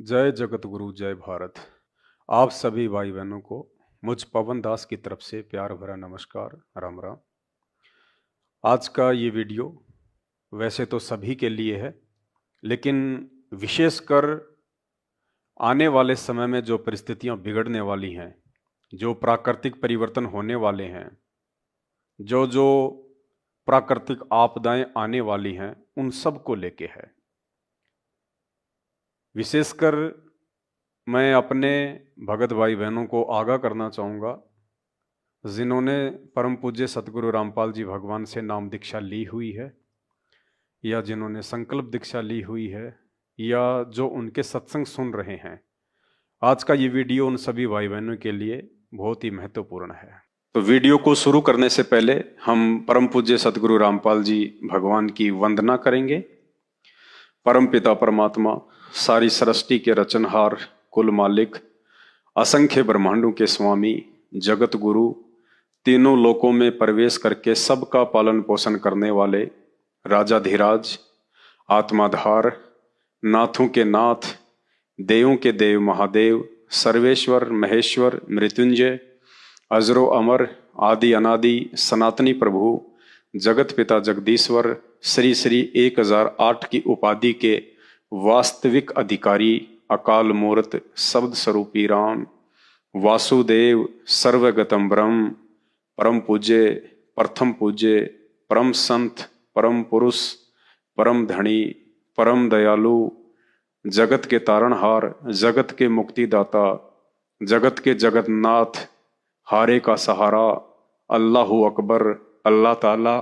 जय जगत गुरु जय भारत। आप सभी भाई बहनों को मुझ पवन दास की तरफ से प्यार भरा नमस्कार, राम राम। आज का ये वीडियो वैसे तो सभी के लिए है, लेकिन विशेषकर आने वाले समय में जो परिस्थितियां बिगड़ने वाली हैं, जो प्राकृतिक परिवर्तन होने वाले हैं, जो जो प्राकृतिक आपदाएं आने वाली हैं, उन सब को लेके है। विशेषकर मैं अपने भगत भाई बहनों को आगाह करना चाहूँगा, जिन्होंने परम पूज्य सतगुरु रामपाल जी भगवान से नाम दीक्षा ली हुई है, या जिन्होंने संकल्प दीक्षा ली हुई है, या जो उनके सत्संग सुन रहे हैं। आज का ये वीडियो उन सभी भाई बहनों के लिए बहुत ही महत्वपूर्ण है। तो वीडियो को शुरू करने से पहले हम परम पूज्य सतगुरु रामपाल जी भगवान की वंदना करेंगे। परम पिता परमात्मा, सारी सृष्टि के रचनहार, कुल मालिक, असंख्य ब्रह्मांडों के स्वामी, जगत गुरु, तीनों लोकों में प्रवेश करके सबका पालन पोषण करने वाले राजाधिराज, आत्माधार, नाथों के नाथ, देवों के देव महादेव, सर्वेश्वर महेश्वर मृत्युंजय, अजरो अमर, आदि अनादि सनातनी प्रभु, जगत पिता जगदीश्वर, श्री श्री 1008 की उपाधि के वास्तविक अधिकारी, अकाल मूर्त शब्द स्वरूपी राम, वासुदेव सर्वगतम ब्रह्म, परम पूज्य, प्रथम पूज्य, परम संत, परम पुरुष, परम धनी, परम दयालु, जगत के तारणहार, जगत के मुक्तिदाता, जगत के जगन्नाथ, हारे का सहारा, अल्लाहु अकबर, अल्लाह ताला,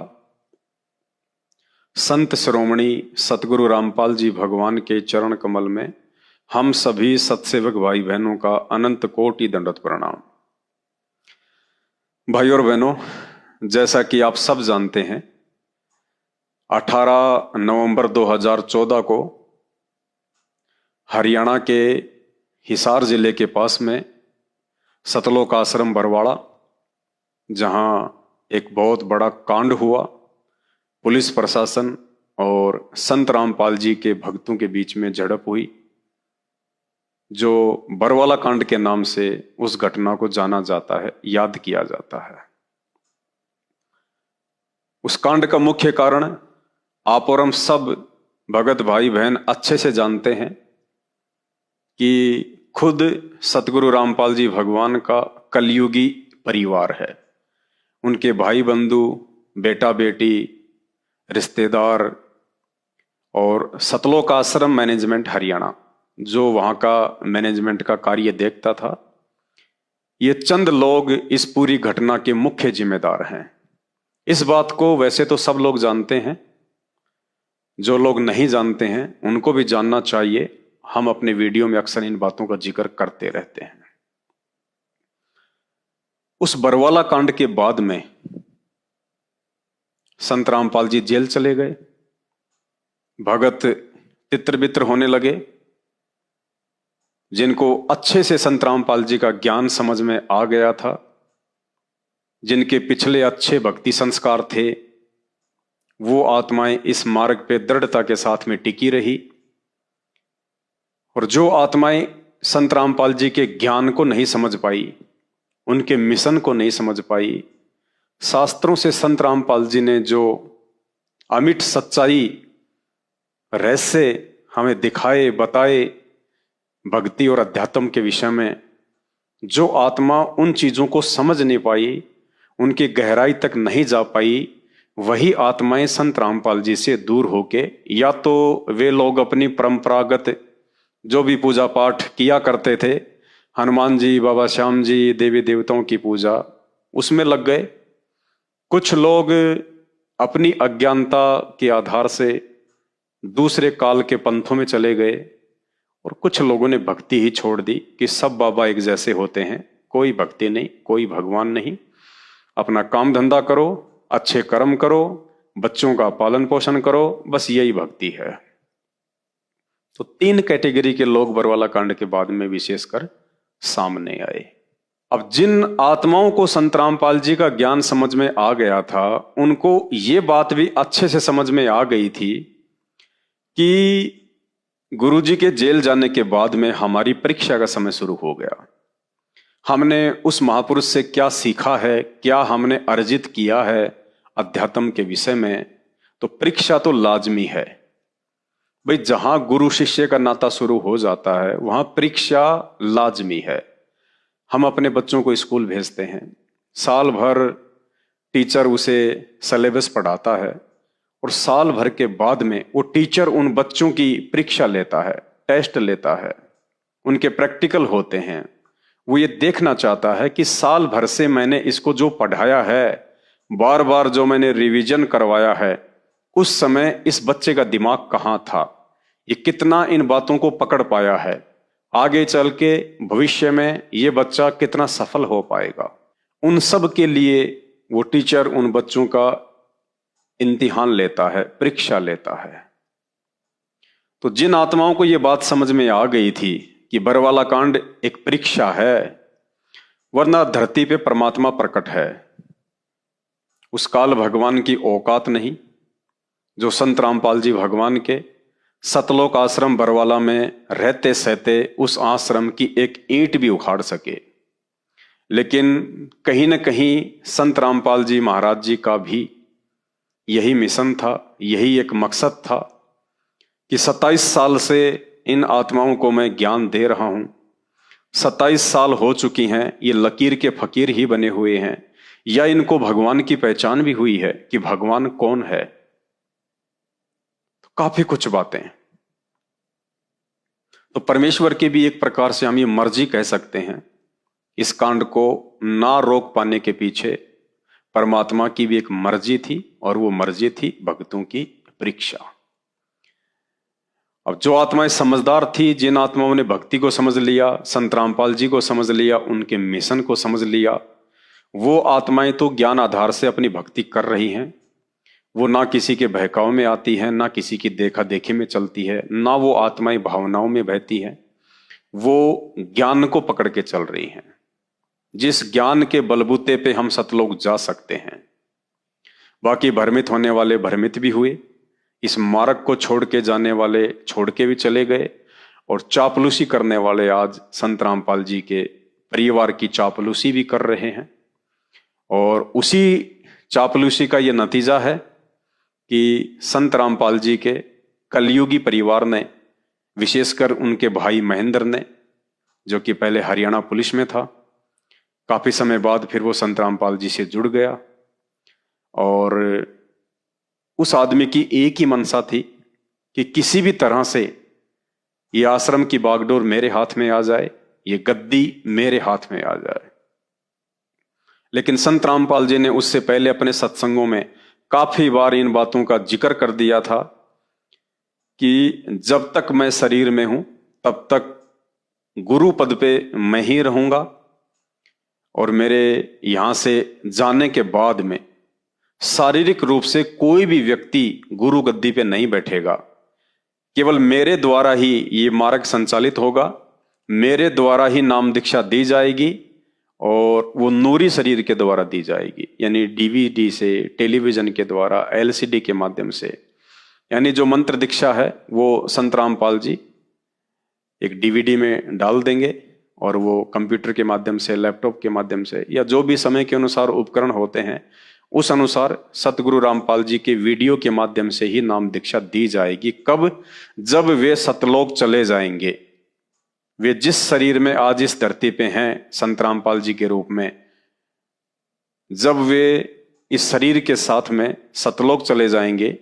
संत श्रोमणी सतगुरु रामपाल जी भगवान के चरण कमल में हम सभी सत्सेवक भाई बहनों का अनंत कोटि दंडवत प्रणाम। भाई और बहनों, जैसा कि आप सब जानते हैं, 18 नवंबर 2014 को हरियाणा के हिसार जिले के पास में सतलोक आश्रम बरवाड़ा, जहां एक बहुत बड़ा कांड हुआ, पुलिस प्रशासन और संत रामपाल जी के भक्तों के बीच में झड़प हुई, जो बरवाला कांड के नाम से उस घटना को जाना जाता है, याद किया जाता है। उस कांड का मुख्य कारण आप और हम सब भगत भाई बहन अच्छे से जानते हैं कि खुद सतगुरु रामपाल जी भगवान का कलयुगी परिवार है। उनके भाई बंधु, बेटा बेटी, रिश्तेदार और सतलोक आश्रम मैनेजमेंट हरियाणा, जो वहां का मैनेजमेंट का कार्य देखता था, ये चंद लोग इस पूरी घटना के मुख्य जिम्मेदार हैं। इस बात को वैसे तो सब लोग जानते हैं, जो लोग नहीं जानते हैं उनको भी जानना चाहिए। हम अपने वीडियो में अक्सर इन बातों का जिक्र करते रहते हैं। उस बरवाला कांड के बाद में संत रामपाल जी जेल चले गए। भगत तित्र बित्र होने लगे। जिनको अच्छे से संत रामपाल जी का ज्ञान समझ में आ गया था, जिनके पिछले अच्छे भक्ति संस्कार थे, वो आत्माएं इस मार्ग पे दृढ़ता के साथ में टिकी रही। और जो आत्माएं संत रामपाल जी के ज्ञान को नहीं समझ पाई, उनके मिशन को नहीं समझ पाई, शास्त्रों से संत रामपाल जी ने जो अमिट सच्चाई रहस्य हमें दिखाए, बताए, भक्ति और अध्यात्म के विषय में, जो आत्मा उन चीजों को समझ नहीं पाई, उनकी गहराई तक नहीं जा पाई, वही आत्माएं संत रामपाल जी से दूर होके, या तो वे लोग अपनी परंपरागत जो भी पूजा पाठ किया करते थे, हनुमान जी, बाबा श्याम जी, देवी देवताओं की पूजा, उसमें लग गए। कुछ लोग अपनी अज्ञानता के आधार से दूसरे काल के पंथों में चले गए, और कुछ लोगों ने भक्ति ही छोड़ दी कि सब बाबा एक जैसे होते हैं, कोई भक्ति नहीं, कोई भगवान नहीं, अपना काम धंधा करो, अच्छे कर्म करो, बच्चों का पालन पोषण करो, बस यही भक्ति है। तो 3 कैटेगरी के लोग बरवाला कांड के बाद में विशेषकर सामने आए। अब जिन आत्माओं को संत रामपाल जी का ज्ञान समझ में आ गया था, उनको ये बात भी अच्छे से समझ में आ गई थी कि गुरुजी के जेल जाने के बाद में हमारी परीक्षा का समय शुरू हो गया। हमने उस महापुरुष से क्या सीखा है, क्या हमने अर्जित किया है अध्यात्म के विषय में, तो परीक्षा तो लाजमी है भाई। जहां गुरु शिष्य का नाता शुरू हो जाता है वहां परीक्षा लाजमी है। हम अपने बच्चों को स्कूल भेजते हैं, साल भर टीचर उसे सिलेबस पढ़ाता है और साल भर के बाद में वो टीचर उन बच्चों की परीक्षा लेता है, टेस्ट लेता है, उनके प्रैक्टिकल होते हैं। वो ये देखना चाहता है कि साल भर से मैंने इसको जो पढ़ाया है, बार बार जो मैंने रिवीजन करवाया है, उस समय इस बच्चे का दिमाग कहाँ था, ये कितना इन बातों को पकड़ पाया है, आगे चल के भविष्य में ये बच्चा कितना सफल हो पाएगा। उन सब के लिए वो टीचर उन बच्चों का इम्तिहान लेता है, परीक्षा लेता है। तो जिन आत्माओं को ये बात समझ में आ गई थी कि बरवाला कांड एक परीक्षा है, वरना धरती पे परमात्मा प्रकट है, उस काल भगवान की औकात नहीं जो संत रामपाल जी भगवान के सतलोक आश्रम बरवाला में रहते सहते उस आश्रम की एक ईंट भी उखाड़ सके। लेकिन कहीं न कहीं संत रामपाल जी महाराज जी का भी यही मिशन था, यही एक मकसद था कि 27 साल से इन आत्माओं को मैं ज्ञान दे रहा हूं। 27 साल हो चुकी हैं, ये लकीर के फकीर ही बने हुए हैं, या इनको भगवान की पहचान भी हुई है कि भगवान कौन है। तो काफी कुछ बातें। तो परमेश्वर की भी एक प्रकार से हम ये मर्जी कह सकते हैं। इस कांड को ना रोक पाने के पीछे परमात्मा की भी एक मर्जी थी, और वो मर्जी थी भक्तों की परीक्षा। अब जो आत्माएं समझदार थी, जिन आत्माओं ने भक्ति को समझ लिया, संत रामपाल जी को समझ लिया, उनके मिशन को समझ लिया, वो आत्माएं तो ज्ञान आधार से अपनी भक्ति कर रही हैं। वो ना किसी के बहकाव में आती है, ना किसी की देखा देखी में चलती है, ना वो आत्माएं भावनाओं में बहती हैं। वो ज्ञान को पकड़ के चल रही हैं, जिस ज्ञान के बलबूते पे हम सतलोक जा सकते हैं। बाकी भ्रमित होने वाले भ्रमित भी हुए, इस मार्ग को छोड़ के जाने वाले छोड़ के भी चले गए, और चापलूसी करने वाले आज संत रामपाल जी के परिवार की चापलूसी भी कर रहे हैं। और उसी चापलूसी का यह नतीजा है कि संत रामपाल जी के कलयुगी परिवार ने, विशेषकर उनके भाई महेंद्र ने, जो कि पहले हरियाणा पुलिस में था, काफी समय बाद फिर वो संत रामपाल जी से जुड़ गया। और उस आदमी की एक ही मनसा थी कि किसी भी तरह से ये आश्रम की बागडोर मेरे हाथ में आ जाए, ये गद्दी मेरे हाथ में आ जाए। लेकिन संत रामपाल जी ने उससे पहले अपने सत्संगों में काफी बार इन बातों का जिक्र कर दिया था कि जब तक मैं शरीर में हूं तब तक गुरु पद पे मैं ही रहूंगा, और मेरे यहां से जाने के बाद में शारीरिक रूप से कोई भी व्यक्ति गुरु गद्दी पे नहीं बैठेगा। केवल मेरे द्वारा ही ये मार्ग संचालित होगा, मेरे द्वारा ही नाम दीक्षा दी जाएगी, और वो नूरी शरीर के द्वारा दी जाएगी, यानी डीवीडी से, टेलीविजन के द्वारा, एलसीडी के माध्यम से। यानी जो मंत्र दीक्षा है वो संत रामपाल जी एक डीवीडी में डाल देंगे, और वो कंप्यूटर के माध्यम से, लैपटॉप के माध्यम से, या जो भी समय के अनुसार उपकरण होते हैं उस अनुसार सतगुरु रामपाल जी के वीडियो के माध्यम से ही नाम दीक्षा दी जाएगी। कब? जब वे सतलोक चले जाएंगे। वे जिस शरीर में आज इस धरती पे हैं संत रामपाल जी के रूप में, जब वे इस शरीर के साथ में सतलोक चले जाएंगे,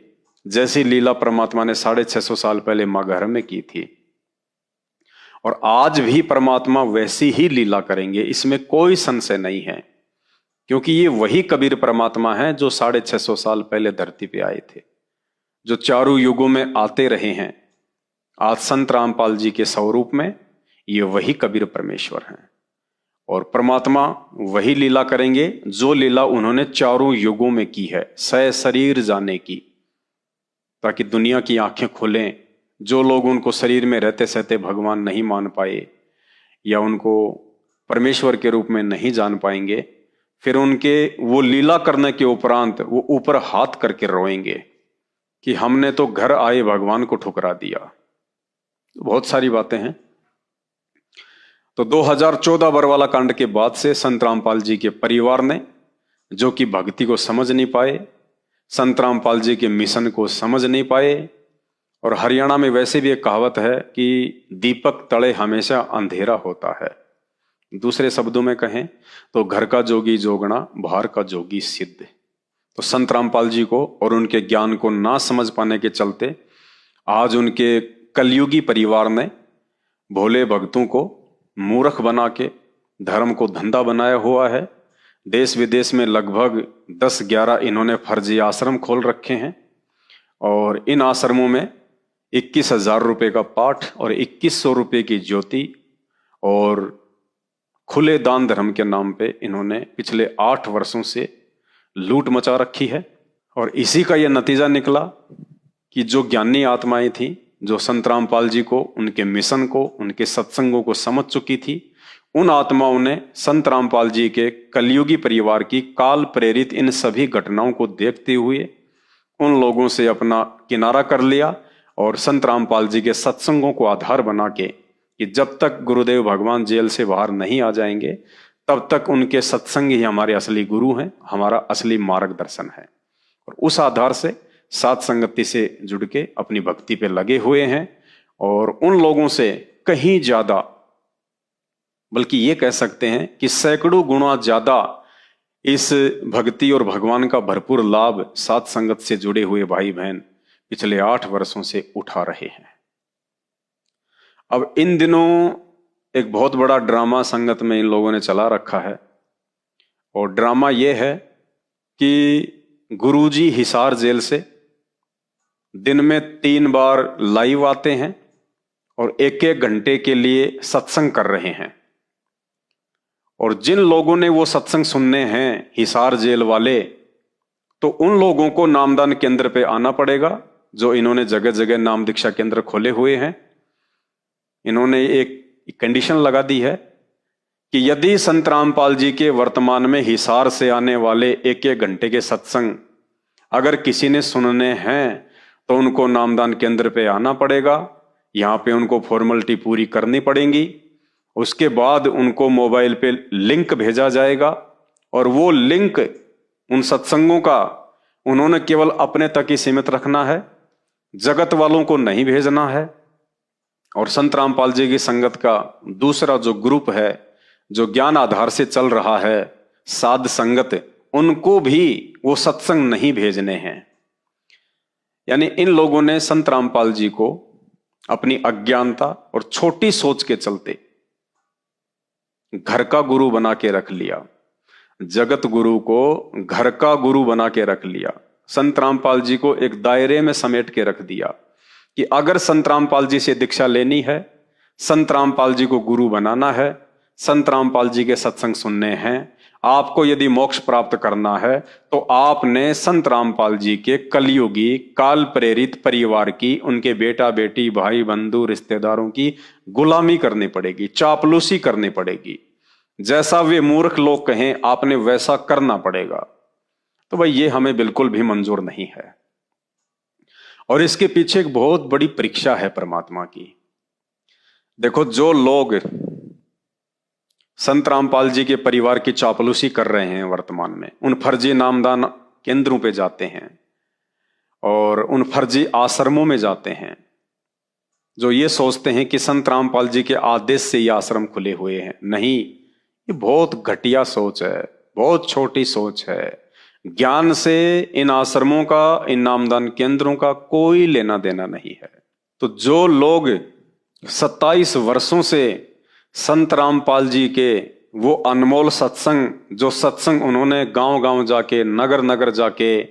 जैसी लीला परमात्मा ने 650 साल पहले मां घर में की थी, और आज भी परमात्मा वैसी ही लीला करेंगे, इसमें कोई संशय नहीं है। क्योंकि ये वही कबीर परमात्मा है जो 650 साल पहले धरती पे आए थे, जो चारों युगों में आते रहे हैं। आज संत रामपाल जी के स्वरूप में ये वही कबीर परमेश्वर हैं, और परमात्मा वही लीला करेंगे जो लीला उन्होंने चारों युगों में की है, शरीर जाने की, ताकि दुनिया की आंखें खुलें। जो लोग उनको शरीर में रहते सहते भगवान नहीं मान पाए, या उनको परमेश्वर के रूप में नहीं जान पाएंगे, फिर उनके वो लीला करने के उपरांत वो ऊपर हाथ करके रोएंगे कि हमने तो घर आए भगवान को ठुकरा दिया। बहुत सारी बातें हैं। तो 2014 बरवाला कांड के बाद से संत रामपाल जी के परिवार ने, जो कि भक्ति को समझ नहीं पाए, संत रामपाल जी के मिशन को समझ नहीं पाए, और हरियाणा में वैसे भी एक कहावत है कि दीपक तले हमेशा अंधेरा होता है। दूसरे शब्दों में कहें तो घर का जोगी जोगना, बाहर का जोगी सिद्ध। तो संत रामपाल जी को और उनके ज्ञान को ना समझ पाने के चलते आज उनके कलयुगी परिवार ने भोले भक्तों को मूर्ख बना के धर्म को धंधा बनाया हुआ है। देश विदेश में लगभग 10-11 इन्होंने फर्जी आश्रम खोल रखे हैं, और इन आश्रमों में 21,000 रुपये का पाठ और 2100 रुपये की ज्योति और खुले दान धर्म के नाम पे इन्होंने पिछले 8 वर्षों से लूट मचा रखी है। और इसी का यह नतीजा निकला कि जो ज्ञानी आत्माएं थी, जो संत रामपाल जी को, उनके मिशन को, उनके सत्संगों को समझ चुकी थी, उन आत्माओं ने संत रामपाल जी के कलयुगी परिवार की काल प्रेरित इन सभी घटनाओं को देखते हुए उन लोगों से अपना किनारा कर लिया, और संत रामपाल जी के सत्संगों को आधार बना के कि जब तक गुरुदेव भगवान जेल से बाहर नहीं आ जाएंगे तब तक उनके सत्संग ही हमारे असली गुरु हैं, हमारा असली मार्गदर्शन है। और उस आधार से साथ संगति से जुड़ के अपनी भक्ति पे लगे हुए हैं, और उन लोगों से कहीं ज्यादा, बल्कि ये कह सकते हैं कि सैकड़ों गुना ज्यादा इस भक्ति और भगवान का भरपूर लाभ साथ संगत से जुड़े हुए भाई बहन पिछले 8 वर्षों से उठा रहे हैं। अब इन दिनों एक बहुत बड़ा ड्रामा संगत में इन लोगों ने चला रखा है, और ड्रामा यह है कि गुरुजी हिसार जेल से दिन में 3 बार लाइव आते हैं और 1-1 घंटे के लिए सत्संग कर रहे हैं। और जिन लोगों ने वो सत्संग सुनने हैं हिसार जेल वाले, तो उन लोगों को नामदान केंद्र पे आना पड़ेगा, जो इन्होंने जगह जगह नाम दीक्षा केंद्र खोले हुए हैं। इन्होंने एक कंडीशन लगा दी है कि यदि संत रामपाल जी के वर्तमान में हिसार से आने वाले 1-1 घंटे के सत्संग अगर किसी ने सुनने हैं तो उनको नामदान केंद्र पे आना पड़ेगा। यहाँ पे उनको फॉर्मेलिटी पूरी करनी पड़ेगी। उसके बाद उनको मोबाइल पे लिंक भेजा जाएगा, और वो लिंक उन सत्संगों का उन्होंने केवल अपने तक ही सीमित रखना है, जगत वालों को नहीं भेजना है। और संत रामपाल जी की संगत का दूसरा जो ग्रुप है, जो ज्ञान आधार से चल रहा है, साध संगत, उनको भी वो सत्संग नहीं भेजने हैं। यानी इन लोगों ने संत रामपाल जी को अपनी अज्ञानता और छोटी सोच के चलते घर का गुरु बना के रख लिया, जगत गुरु को घर का गुरु बना के रख लिया, संत रामपाल जी को एक दायरे में समेट के रख दिया कि अगर संत रामपाल जी से दीक्षा लेनी है, संत रामपाल जी को गुरु बनाना है, संत रामपाल जी के सत्संग सुनने हैं, आपको यदि मोक्ष प्राप्त करना है तो आपने संत रामपाल जी के कलयुगी काल प्रेरित परिवार की, उनके बेटा बेटी भाई बंधु रिश्तेदारों की गुलामी करनी पड़ेगी, चापलूसी करनी पड़ेगी। जैसा वे मूर्ख लोग कहें आपने वैसा करना पड़ेगा। तो भाई ये हमें बिल्कुल भी मंजूर नहीं है। और इसके पीछे एक बहुत बड़ी परीक्षा है परमात्मा की। देखो, जो लोग संत रामपाल जी के परिवार की चापलूसी कर रहे हैं वर्तमान में, उन फर्जी नामदान केंद्रों पे जाते हैं और उन फर्जी आश्रमों में जाते हैं, जो ये सोचते हैं कि संत रामपाल जी के आदेश से ये आश्रम खुले हुए हैं। नहीं, ये बहुत घटिया सोच है, बहुत छोटी सोच है। ज्ञान से इन आश्रमों का, इन नामदान केंद्रों का कोई लेना देना नहीं है। तो जो लोग 27 वर्षों से संत रामपाल जी के वो अनमोल सत्संग, जो सत्संग उन्होंने गांव गांव जाके, नगर नगर जाके,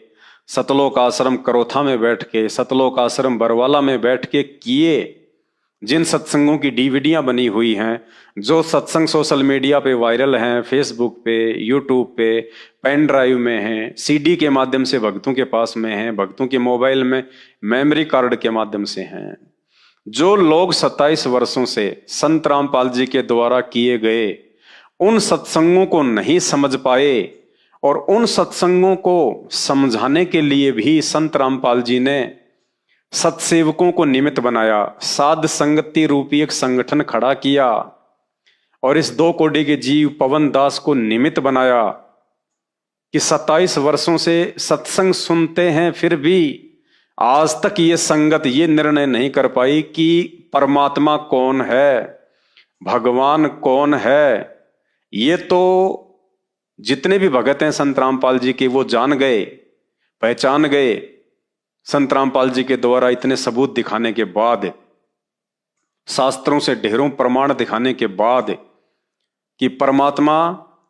सतलोक आश्रम करोथा में बैठ के, सतलोक आश्रम बरवाला में बैठ के किए, जिन सत्संगों की डीवीडियां बनी हुई हैं, जो सत्संग सोशल मीडिया पे वायरल हैं, फेसबुक पे, यूट्यूब पे, पेन ड्राइव में हैं, सीडी के माध्यम से भक्तों के पास में हैं, भक्तों के मोबाइल में मेमोरी कार्ड के माध्यम से हैं, जो लोग 27 वर्षों से संत रामपाल जी के द्वारा किए गए उन सत्संगों को नहीं समझ पाए, और उन सत्संगों को समझाने के लिए भी संत रामपाल जी ने सत्सेवकों को निमित्त बनाया, साध संगति रूपी एक संगठन खड़ा किया और इस 2 कोटि के जीव पवन दास को निमित्त बनाया कि 27 वर्षों से सत्संग सुनते हैं, फिर भी आज तक ये संगत ये निर्णय नहीं कर पाई कि परमात्मा कौन है, भगवान कौन है। ये तो जितने भी भगत हैं संत रामपाल जी के, वो जान गए, पहचान गए। संत रामपाल जी के द्वारा इतने सबूत दिखाने के बाद, शास्त्रों से ढेरों प्रमाण दिखाने के बाद कि परमात्मा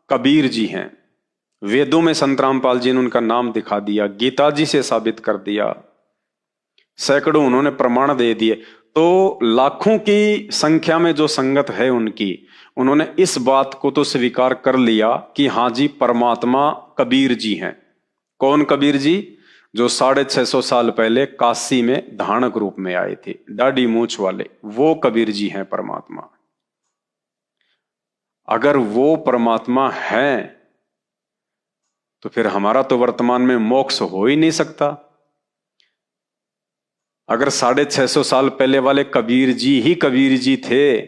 कबीर जी हैं। वेदों में संत रामपाल जी ने उनका नाम दिखा दिया, गीता जी से साबित कर दिया, सैकड़ों उन्होंने प्रमाण दे दिए। तो लाखों की संख्या में जो संगत है उनकी, उन्होंने इस बात को तो स्वीकार कर लिया कि हाँ जी परमात्मा कबीर जी हैं। कौन कबीर जी? जो 650 साल पहले काशी में धानक रूप में आए थे, दाढ़ी मूछ वाले, वो कबीर जी हैं परमात्मा। अगर वो परमात्मा हैं तो फिर हमारा तो वर्तमान में मोक्ष हो ही नहीं सकता। अगर 650 साल पहले वाले कबीर जी ही कबीर जी थे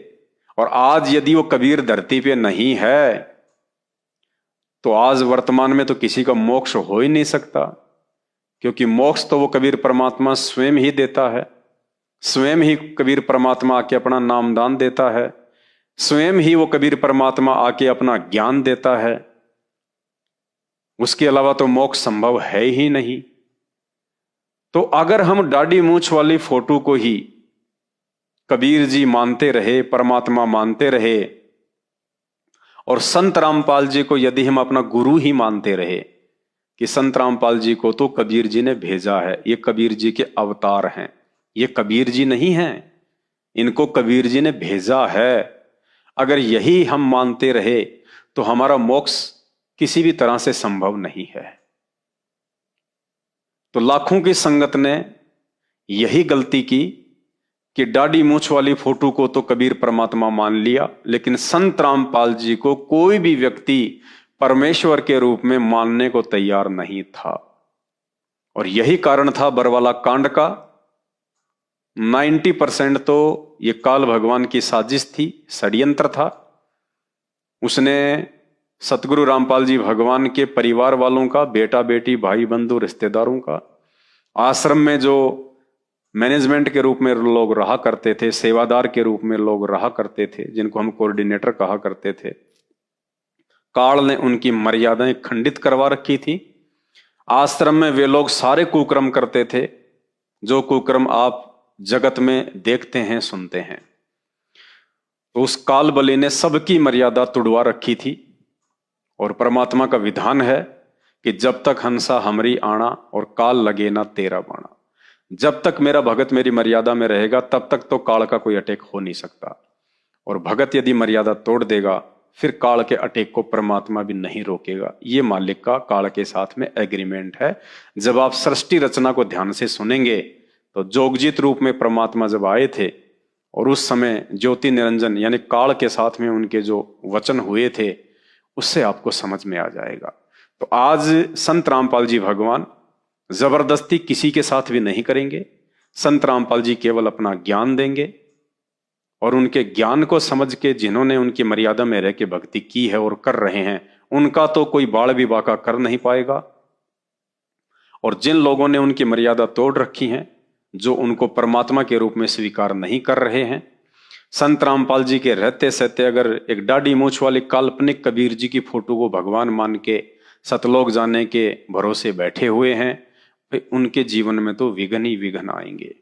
और आज यदि वो कबीर धरती पे नहीं है तो आज वर्तमान में तो किसी का मोक्ष हो ही नहीं सकता, क्योंकि मोक्ष तो वो कबीर परमात्मा स्वयं ही देता है। स्वयं ही कबीर परमात्मा आके अपना नामदान देता है, स्वयं ही वो कबीर परमात्मा आके अपना ज्ञान देता है। उसके अलावा तो मोक्ष संभव है ही नहीं। तो अगर हम दाढ़ी मूछ वाली फोटो को ही कबीर जी मानते रहे, परमात्मा मानते रहे, और संत रामपाल जी को यदि हम अपना गुरु ही मानते रहे कि संत रामपाल जी को तो कबीर जी ने भेजा है, ये कबीर जी के अवतार हैं, ये कबीर जी नहीं हैं, इनको कबीर जी ने भेजा है, अगर यही हम मानते रहे तो हमारा मोक्ष किसी भी तरह से संभव नहीं है। तो लाखों की संगत ने यही गलती की कि दाढ़ी मूछ वाली फोटो को तो कबीर परमात्मा मान लिया, लेकिन संत रामपाल जी को कोई भी व्यक्ति परमेश्वर के रूप में मानने को तैयार नहीं था। और यही कारण था बरवाला कांड का। 90% तो ये काल भगवान की साजिश थी, षड्यंत्र था। उसने सतगुरु रामपाल जी भगवान के परिवार वालों का, बेटा बेटी भाई बंधु रिश्तेदारों का, आश्रम में जो मैनेजमेंट के रूप में लोग रहा करते थे, सेवादार के रूप में लोग रहा करते थे, जिनको हम कोऑर्डिनेटर कहा करते थे, काल ने उनकी मर्यादाएं खंडित करवा रखी थी। आश्रम में वे लोग सारे कुकर्म करते थे जो कुकर्म आप जगत में देखते हैं, सुनते हैं। तो उस काल बलि ने सबकी मर्यादा तुड़वा रखी थी। और परमात्मा का विधान है कि जब तक हंसा हमरी आना और काल लगे ना तेरा बाणा, जब तक मेरा भगत मेरी मर्यादा में रहेगा तब तक तो काल का कोई अटैक हो नहीं सकता। और भगत यदि मर्यादा तोड़ देगा फिर काल के अटैक को परमात्मा भी नहीं रोकेगा। ये मालिक का काल के साथ में एग्रीमेंट है। जब आप सृष्टि रचना को ध्यान से सुनेंगे तो जोगजीत रूप में परमात्मा जब आए थे और उस समय ज्योति निरंजन यानी काल के साथ में उनके जो वचन हुए थे, उससे आपको समझ में आ जाएगा। तो आज संत रामपाल जी भगवान जबरदस्ती किसी के साथ भी नहीं करेंगे। संत रामपाल जी केवल अपना ज्ञान देंगे और उनके ज्ञान को समझ के जिन्होंने उनकी मर्यादा में रह के भक्ति की है और कर रहे हैं, उनका तो कोई बाल भी बाका कर नहीं पाएगा। और जिन लोगों ने उनकी मर्यादा तोड़ रखी है, जो उनको परमात्मा के रूप में स्वीकार नहीं कर रहे हैं, संत रामपाल जी के रहते सहते अगर एक दाढ़ी मूछ वाली काल्पनिक कबीर जी की फोटो को भगवान मान के सतलोक जाने के भरोसे बैठे हुए हैं, भाई उनके जीवन में तो विघ्न ही विघ्न आएंगे।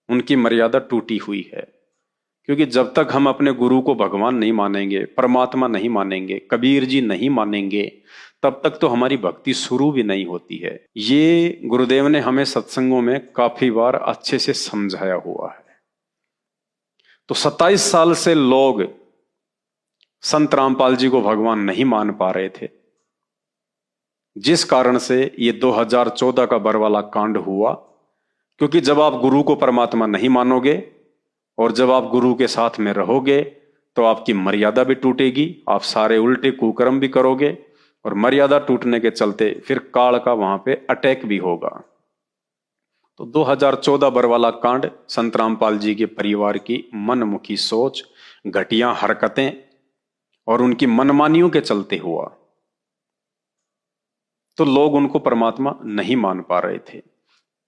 उनकी मर्यादा टूटी हुई है। क्योंकि जब तक हम अपने गुरु को भगवान नहीं मानेंगे, परमात्मा नहीं मानेंगे, कबीर जी नहीं मानेंगे, तब तक तो हमारी भक्ति शुरू भी नहीं होती है। ये गुरुदेव ने हमें सत्संगों में काफी बार अच्छे से समझाया हुआ है। तो 27 साल से लोग संत रामपाल जी को भगवान नहीं मान पा रहे थे, जिस कारण से ये 2014 का बरवाला कांड हुआ। क्योंकि जब आप गुरु को परमात्मा नहीं मानोगे और जब आप गुरु के साथ में रहोगे तो आपकी मर्यादा भी टूटेगी, आप सारे उल्टे कुकर्म भी करोगे और मर्यादा टूटने के चलते फिर काल का वहां पे अटैक भी होगा। तो 2014 बरवाला कांड संत रामपाल जी के परिवार की मनमुखी सोच, घटिया हरकतें और उनकी मनमानियों के चलते हुआ। तो लोग उनको परमात्मा नहीं मान पा रहे थे,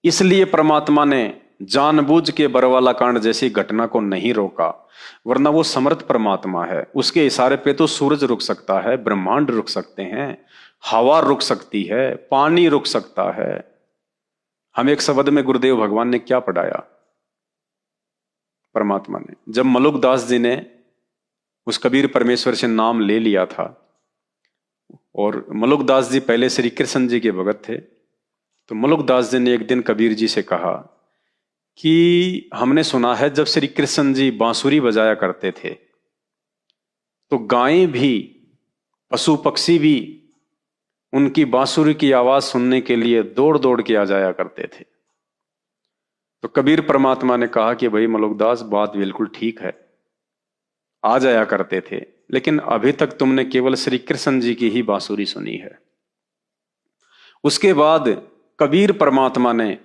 इसलिए परमात्मा ने जानबूझ के बरवाला कांड जैसी घटना को नहीं रोका। वरना वो समर्थ परमात्मा है, उसके इशारे पे तो सूरज रुक सकता है, ब्रह्मांड रुक सकते हैं, हवा रुक सकती है, पानी रुक सकता है। हम एक शब्द में गुरुदेव भगवान ने क्या पढ़ाया परमात्मा ने, जब मलुकदास जी ने उस कबीर परमेश्वर से नाम ले लिया था, और मलुकदास जी पहले श्री कृष्ण जी के भगत थे, तो मलुकदास जी ने एक दिन कबीर जी से कहा कि हमने सुना है जब श्री कृष्ण जी बांसुरी बजाया करते थे तो गायें भी, पशु पक्षी भी उनकी बांसुरी की आवाज सुनने के लिए दौड़ दौड़ के आ जाया करते थे। तो कबीर परमात्मा ने कहा कि भाई मलुकदास, बात बिल्कुल ठीक है, आ जाया करते थे, लेकिन अभी तक तुमने केवल श्री कृष्ण जी की ही बांसुरी सुनी है। उसके बाद कबीर परमात्मा ने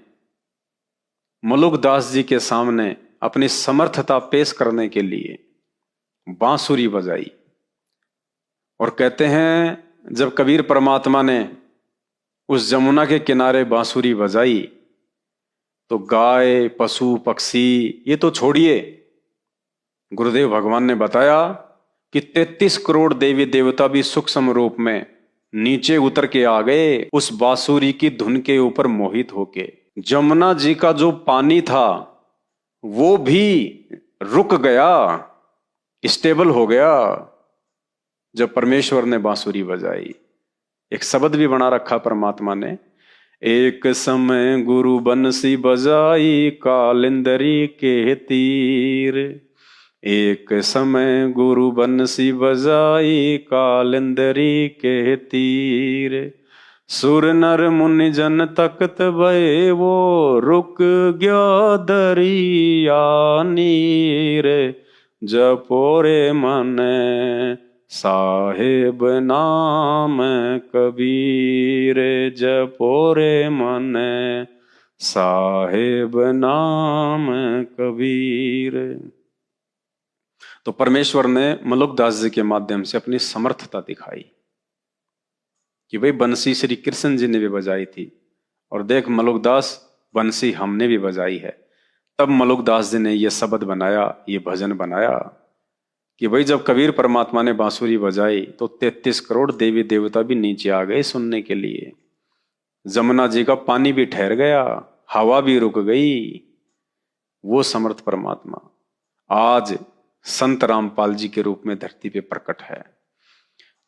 मलुकदास जी के सामने अपनी समर्थता पेश करने के लिए बांसुरी बजाई। और कहते हैं जब कबीर परमात्मा ने उस जमुना के किनारे बांसुरी बजाई तो गाय, पशु पक्षी ये तो छोड़िए, गुरुदेव भगवान ने बताया कि 33 करोड़ देवी देवता भी सूक्ष्म रूप में नीचे उतर के आ गए उस बांसुरी की धुन के ऊपर मोहित होके। जमुना जी का जो पानी था वो भी रुक गया, स्टेबल हो गया जब परमेश्वर ने बांसुरी बजाई। एक शब्द भी बना रखा परमात्मा ने, एक समय गुरु बंसी बजाई कालिंदरी के तीर। एक समय गुरु बंसी बजाई कालिंदरी के तीर। सुर नर मुनि जन तख्त भये वो रुक गया दरिया नीर। जपोरे मन साहेब नाम कबीर। जपोरे मन साहेब नाम कबीर। तो परमेश्वर ने मलुकदास जी के माध्यम से अपनी समर्थता दिखाई कि भाई बंसी श्री कृष्ण जी ने भी बजाई थी, और देख मलुकदास, बंसी हमने भी बजाई है। तब मलुकदास जी ने यह शब्द बनाया, ये भजन बनाया कि भाई जब कबीर परमात्मा ने बांसुरी बजाई तो 33 करोड़ देवी देवता भी नीचे आ गए सुनने के लिए। जमुना जी का पानी भी ठहर गया, हवा भी रुक गई। वो समर्थ परमात्मा आज संत रामपाल जी के रूप में धरती पे प्रकट है।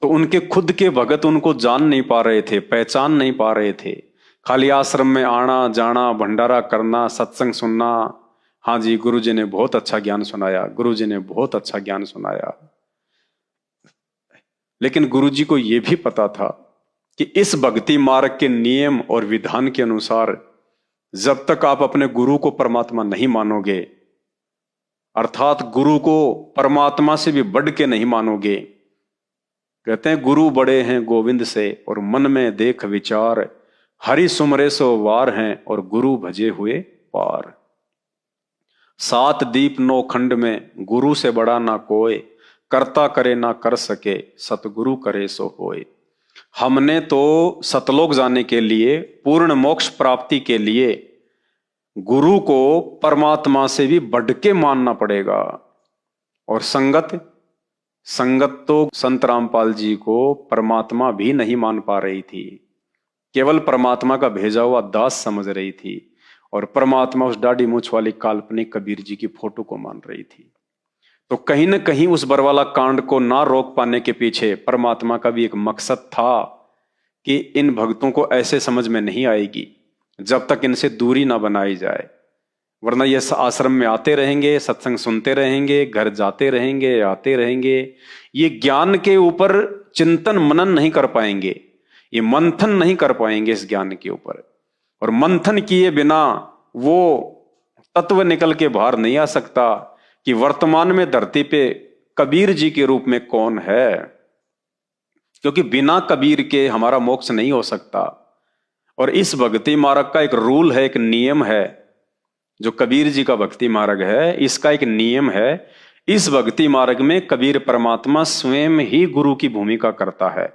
तो उनके खुद के भगत उनको जान नहीं पा रहे थे, पहचान नहीं पा रहे थे। खाली आश्रम में आना जाना, भंडारा करना, सत्संग सुनना, हाँ जी गुरु जी ने बहुत अच्छा ज्ञान सुनाया, गुरु जी ने बहुत अच्छा ज्ञान सुनाया। लेकिन गुरु जी को यह भी पता था कि इस भक्ति मार्ग के नियम और विधान के अनुसार जब तक आप अपने गुरु को परमात्मा नहीं मानोगे, अर्थात गुरु को परमात्मा से भी बढ़ के नहीं मानोगे। कहते हैं गुरु बड़े हैं गोविंद से और मन में देख विचार। हरि सुमरे सो वार हैं और गुरु भजे हुए पार। 7 दीप 9 खंड में गुरु से बड़ा ना कोई। करता करे ना कर सके सतगुरु करे सो होए। हमने तो सतलोक जाने के लिए, पूर्ण मोक्ष प्राप्ति के लिए गुरु को परमात्मा से भी बढ़ के मानना पड़ेगा। और संगत तो संत रामपाल जी को परमात्मा भी नहीं मान पा रही थी, केवल परमात्मा का भेजा हुआ दास समझ रही थी। और परमात्मा उस दाढ़ी मूछ वाली काल्पनिक कबीर जी की फोटो को मान रही थी। तो कहीं ना कहीं उस बरवाला कांड को ना रोक पाने के पीछे परमात्मा का भी एक मकसद था कि इन भक्तों को ऐसे समझ में नहीं आएगी जब तक इनसे दूरी ना बनाई जाए। वरना ये आश्रम में आते रहेंगे, सत्संग सुनते रहेंगे, घर जाते रहेंगे, आते रहेंगे, ये ज्ञान के ऊपर चिंतन मनन नहीं कर पाएंगे, ये मंथन नहीं कर पाएंगे इस ज्ञान के ऊपर। और मंथन किए बिना वो तत्व निकल के बाहर नहीं आ सकता कि वर्तमान में धरती पे कबीर जी के रूप में कौन है। क्योंकि बिना कबीर के हमारा मोक्ष नहीं हो सकता। और इस भक्ति मार्ग का एक रूल है, एक नियम है। जो कबीर जी का भक्ति मार्ग है, इसका एक नियम है। इस भक्ति मार्ग में कबीर परमात्मा स्वयं ही गुरु की भूमिका करता है।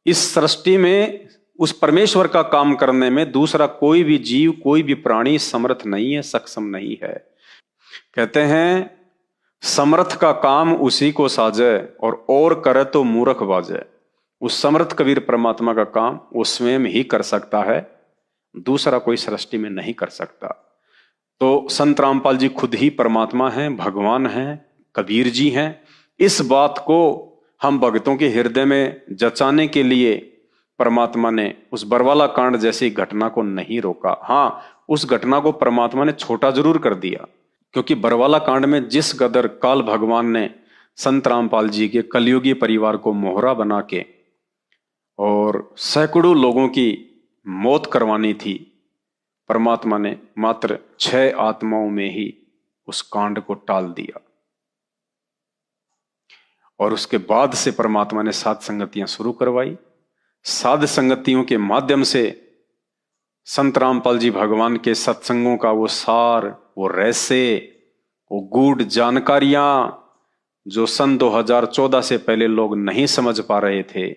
इस सृष्टि में उस परमेश्वर का काम करने में दूसरा कोई भी जीव, कोई भी प्राणी समर्थ नहीं है, सक्षम नहीं है। कहते हैं समर्थ का काम उसी को साजे और करे तो मूर्ख बाजे। उस समर्थ कबीर परमात्मा का काम वो स्वयं ही कर सकता है, दूसरा कोई सृष्टि में नहीं कर सकता। तो संत रामपाल जी खुद ही परमात्मा हैं, भगवान हैं, कबीर जी हैं। इस बात को हम भक्तों के हृदय में जचाने के लिए परमात्मा ने उस बरवाला कांड जैसी घटना को नहीं रोका। हाँ, उस घटना को परमात्मा ने छोटा जरूर कर दिया, क्योंकि बरवाला कांड में जिस कदर काल भगवान ने संत रामपाल जी के कलयुगी परिवार को मोहरा बना के और सैकड़ों लोगों की मौत करवानी थी, परमात्मा ने मात्र 6 आत्माओं में ही उस कांड को टाल दिया। और उसके बाद से परमात्मा ने साध संगतियां शुरू करवाई। साध संगतियों के माध्यम से संत रामपाल जी भगवान के सत्संगों का वो सार, वो रहस्य, वो गूढ़ जानकारियां जो सन 2014 से पहले लोग नहीं समझ पा रहे थे,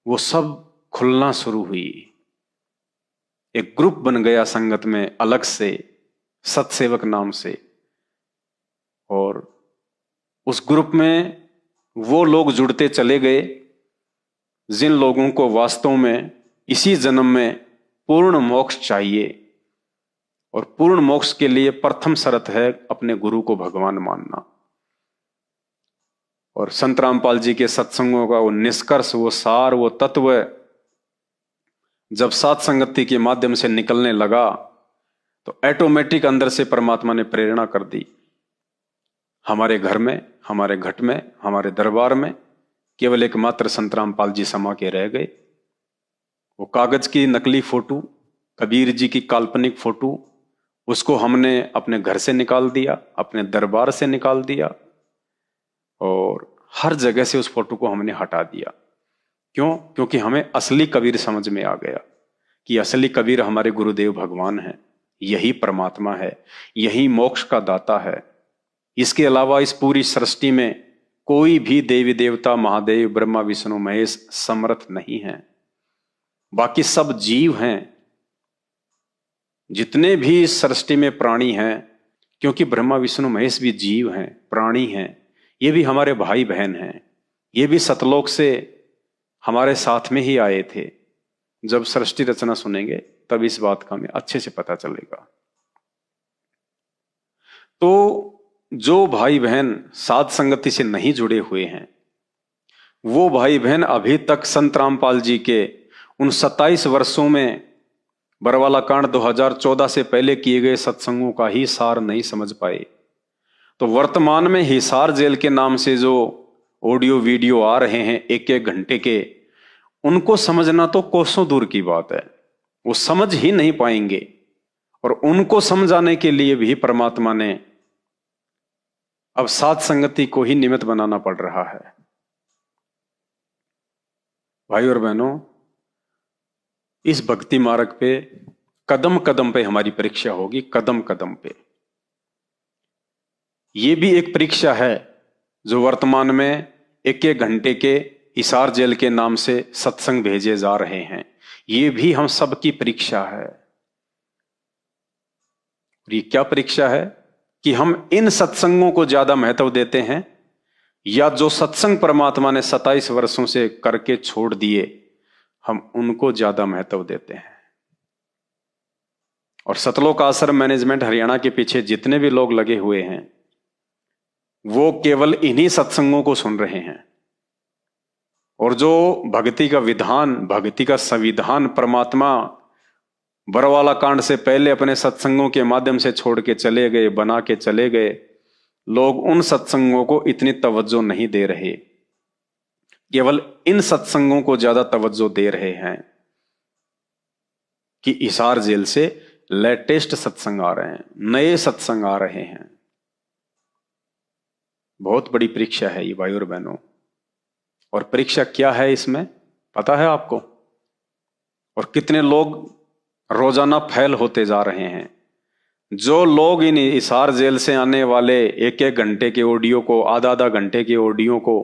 वो सब खुलना शुरू हुई। एक ग्रुप बन गया संगत में अलग से, सत्सेवक नाम से। और उस ग्रुप में वो लोग जुड़ते चले गए जिन लोगों को वास्तव में इसी जन्म में पूर्ण मोक्ष चाहिए। और पूर्ण मोक्ष के लिए प्रथम शर्त है अपने गुरु को भगवान मानना। और संत रामपाल जी के सत्संगों का वो निष्कर्ष, वो सार, वो तत्व जब साध संगति के माध्यम से निकलने लगा तो ऑटोमेटिक अंदर से परमात्मा ने प्रेरणा कर दी। हमारे घर में, हमारे घट में, हमारे दरबार में केवल एकमात्र संत रामपाल जी समा के रह गए। वो कागज की नकली फोटो, कबीर जी की काल्पनिक फोटो, उसको हमने अपने घर से निकाल दिया, अपने दरबार से निकाल दिया और हर जगह से उस फोटो को हमने हटा दिया। क्यों? क्योंकि हमें असली कबीर समझ में आ गया कि असली कबीर हमारे गुरुदेव भगवान है, यही परमात्मा है, यही मोक्ष का दाता है। इसके अलावा इस पूरी सृष्टि में कोई भी देवी देवता, महादेव, ब्रह्मा, विष्णु, महेश समर्थ नहीं है। बाकी सब जीव हैं, जितने भी सृष्टि में प्राणी हैं, क्योंकि ब्रह्मा, विष्णु, महेश भी जीव हैं, प्राणी हैं, ये भी हमारे भाई बहन हैं। ये भी सतलोक से हमारे साथ में ही आए थे। जब सृष्टि रचना सुनेंगे तब इस बात का हमें अच्छे से पता चलेगा। तो जो भाई बहन साध संगति से नहीं जुड़े हुए हैं, वो भाई बहन अभी तक संत रामपाल जी के उन 27 वर्षों में बरवाला कांड 2014 से पहले किए गए सत्संगों का ही सार नहीं समझ पाए। तो वर्तमान में हिसार जेल के नाम से जो ऑडियो वीडियो आ रहे हैं 1-1 घंटे के, उनको समझना तो कोसों दूर की बात है, वो समझ ही नहीं पाएंगे। और उनको समझाने के लिए भी परमात्मा ने अब साध संगति को ही निमित्त बनाना पड़ रहा है। भाई और बहनों, इस भक्ति मार्ग पे कदम कदम पे हमारी परीक्षा होगी, कदम कदम पे। ये भी एक परीक्षा है जो वर्तमान में 1-1 घंटे के हिसार जेल के नाम से सत्संग भेजे जा रहे हैं। ये भी हम सबकी परीक्षा है। और ये क्या परीक्षा है कि हम इन सत्संगों को ज्यादा महत्व देते हैं या जो सत्संग परमात्मा ने 27 वर्षों से करके छोड़ दिए, हम उनको ज्यादा महत्व देते हैं। और सतलोक आश्रम मैनेजमेंट हरियाणा के पीछे जितने भी लोग लगे हुए हैं, वो केवल इन्हीं सत्संगों को सुन रहे हैं। और जो भक्ति का विधान, भक्ति का संविधान परमात्मा बरवाला कांड से पहले अपने सत्संगों के माध्यम से छोड़ के चले गए, बना के चले गए, लोग उन सत्संगों को इतनी तवज्जो नहीं दे रहे, केवल इन सत्संगों को ज्यादा तवज्जो दे रहे हैं कि हिसार जेल से लेटेस्ट सत्संग आ रहे हैं, नए सत्संग आ रहे हैं। बहुत बड़ी परीक्षा है ये भाई और बहनों। और परीक्षा क्या है इसमें पता है आपको? और कितने लोग रोजाना फेल होते जा रहे हैं। जो लोग इन हिसार जेल से आने वाले एक एक घंटे के ऑडियो को, आधा आधा घंटे के ऑडियो को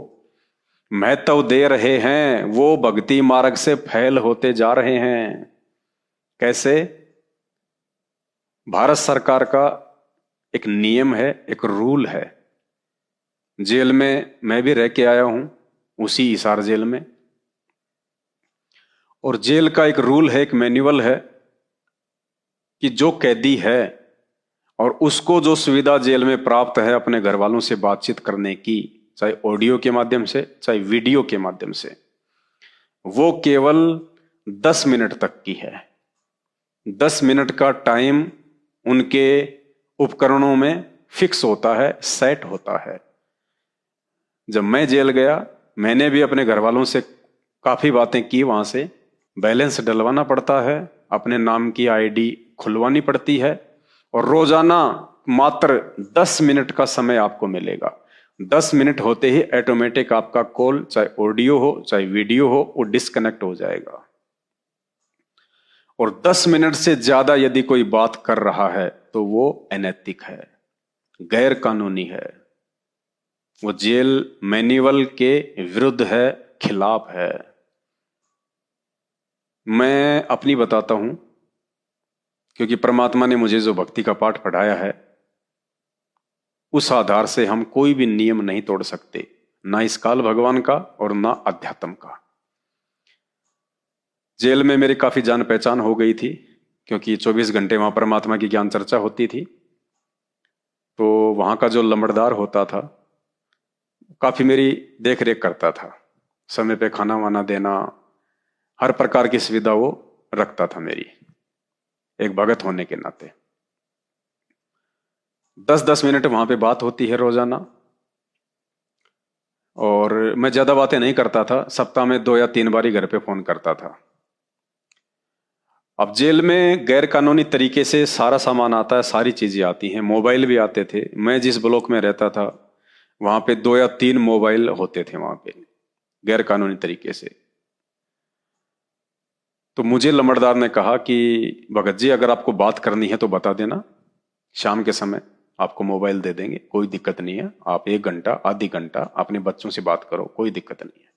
महत्व दे रहे हैं, वो भक्ति मार्ग से फेल होते जा रहे हैं। कैसे? भारत सरकार का एक नियम है, एक रूल है। जेल में मैं भी रह के आया हूं, उसी हिसार जेल में, और जेल का एक रूल है, एक मैन्युअल है कि जो कैदी है और उसको जो सुविधा जेल में प्राप्त है अपने घर वालों से बातचीत करने की, चाहे ऑडियो के माध्यम से चाहे वीडियो के माध्यम से, वो केवल 10 मिनट तक की है। 10 मिनट का टाइम उनके उपकरणों में फिक्स होता है, सेट होता है। जब मैं जेल गया, मैंने भी अपने घर वालों से काफी बातें की। वहां से बैलेंस डलवाना पड़ता है, अपने नाम की आईडी खुलवानी पड़ती है, और रोजाना मात्र 10 मिनट का समय आपको मिलेगा। 10 मिनट होते ही ऑटोमेटिक आपका कॉल, चाहे ऑडियो हो चाहे वीडियो हो, वो डिस्कनेक्ट हो जाएगा। और 10 मिनट से ज्यादा यदि कोई बात कर रहा है तो वो अनैतिक है, गैर कानूनी है, वो जेल मैन्युअल के विरुद्ध है, खिलाफ है। मैं अपनी बताता हूं, क्योंकि परमात्मा ने मुझे जो भक्ति का पाठ पढ़ाया है, उस आधार से हम कोई भी नियम नहीं तोड़ सकते, ना इस काल भगवान का और ना अध्यात्म का। जेल में मेरी काफी जान पहचान हो गई थी, क्योंकि 24 घंटे वहां परमात्मा की ज्ञान चर्चा होती थी। तो वहां का जो लंबड़दार होता था, काफी मेरी देख रेख करता था, समय पे खाना वाना देना, हर प्रकार की सुविधा वो रखता था मेरी, एक भगत होने के नाते। 10-10 मिनट वहां पे बात होती है रोजाना, और मैं ज्यादा बातें नहीं करता था, सप्ताह में 2 या 3 बार ही घर पे फोन करता था। अब जेल में गैर कानूनी तरीके से सारा सामान आता है, सारी चीजें आती हैं, मोबाइल भी आते थे। मैं जिस ब्लॉक में रहता था वहां पे 2 या 3 मोबाइल होते थे वहां पे, गैर कानूनी तरीके से। तो मुझे लंबड़दार ने कहा कि भगत जी, अगर आपको बात करनी है तो बता देना, शाम के समय आपको मोबाइल दे देंगे, कोई दिक्कत नहीं है। आप 1 घंटा आधी घंटा अपने बच्चों से बात करो, कोई दिक्कत नहीं है।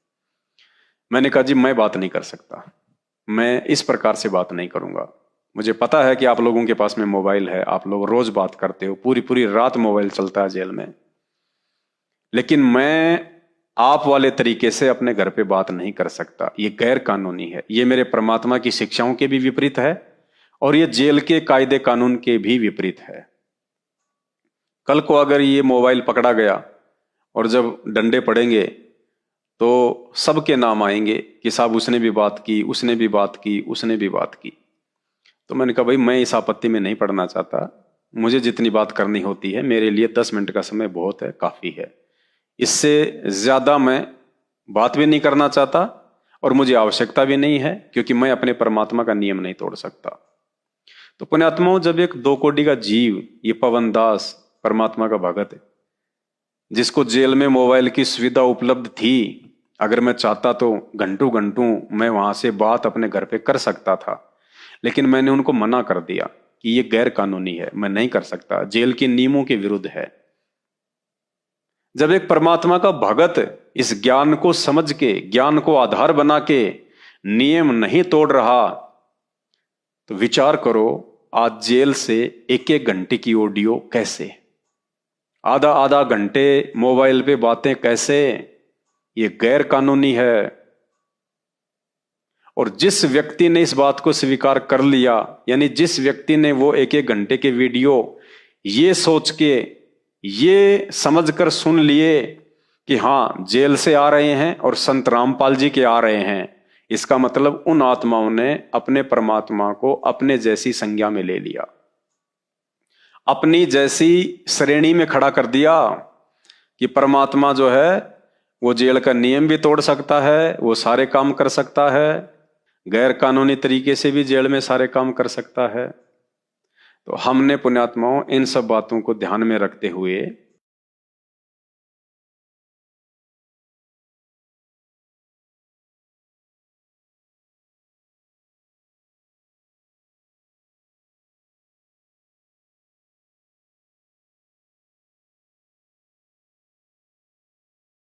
मैंने कहा जी मैं बात नहीं कर सकता, मैं इस प्रकार से बात नहीं करूंगा। मुझे पता है कि आप लोगों के पास में मोबाइल है, आप लोग रोज बात करते हो, पूरी पूरी रात मोबाइल चलता है जेल में, लेकिन मैं आप वाले तरीके से अपने घर पे बात नहीं कर सकता। ये गैर कानूनी है, ये मेरे परमात्मा की शिक्षाओं के भी विपरीत है, और ये जेल के कायदे कानून के भी विपरीत है। कल को अगर ये मोबाइल पकड़ा गया और जब डंडे पड़ेंगे तो सबके नाम आएंगे कि साहब उसने भी बात की, उसने भी बात की, उसने भी बात की। तो मैंने कहा भाई मैं इस आपत्ति में नहीं पड़ना चाहता, मुझे जितनी बात करनी होती है मेरे लिए 10 मिनट का समय बहुत है, काफी है। इससे ज्यादा मैं बात भी नहीं करना चाहता और मुझे आवश्यकता भी नहीं है, क्योंकि मैं अपने परमात्मा का नियम नहीं तोड़ सकता। तो पुण्यात्माओं, जब एक 2 कोटि का जीव, ये पवन दास परमात्मा का भगत है, जिसको जेल में मोबाइल की सुविधा उपलब्ध थी, अगर मैं चाहता तो घंटों घंटों मैं वहां से बात अपने घर पे कर सकता था, लेकिन मैंने उनको मना कर दिया कि ये गैर कानूनी है, मैं नहीं कर सकता, जेल के नियमों के विरुद्ध है। जब एक परमात्मा का भगत इस ज्ञान को समझ के, ज्ञान को आधार बना के नियम नहीं तोड़ रहा, तो विचार करो आज जेल से 1-1 घंटे की ऑडियो कैसे, आधा आधा घंटे मोबाइल पे बातें कैसे, ये गैर कानूनी है। और जिस व्यक्ति ने इस बात को स्वीकार कर लिया, यानी जिस व्यक्ति ने वो 1-1 घंटे के वीडियो ये सोच के, ये समझकर सुन लिए कि हां जेल से आ रहे हैं और संत रामपाल जी के आ रहे हैं, इसका मतलब उन आत्माओं ने अपने परमात्मा को अपने जैसी संज्ञा में ले लिया, अपनी जैसी श्रेणी में खड़ा कर दिया कि परमात्मा जो है वो जेल का नियम भी तोड़ सकता है, वो सारे काम कर सकता है, गैर कानूनी तरीके से भी जेल में सारे काम कर सकता है। तो हमने पुण्यात्माओं इन सब बातों को ध्यान में रखते हुए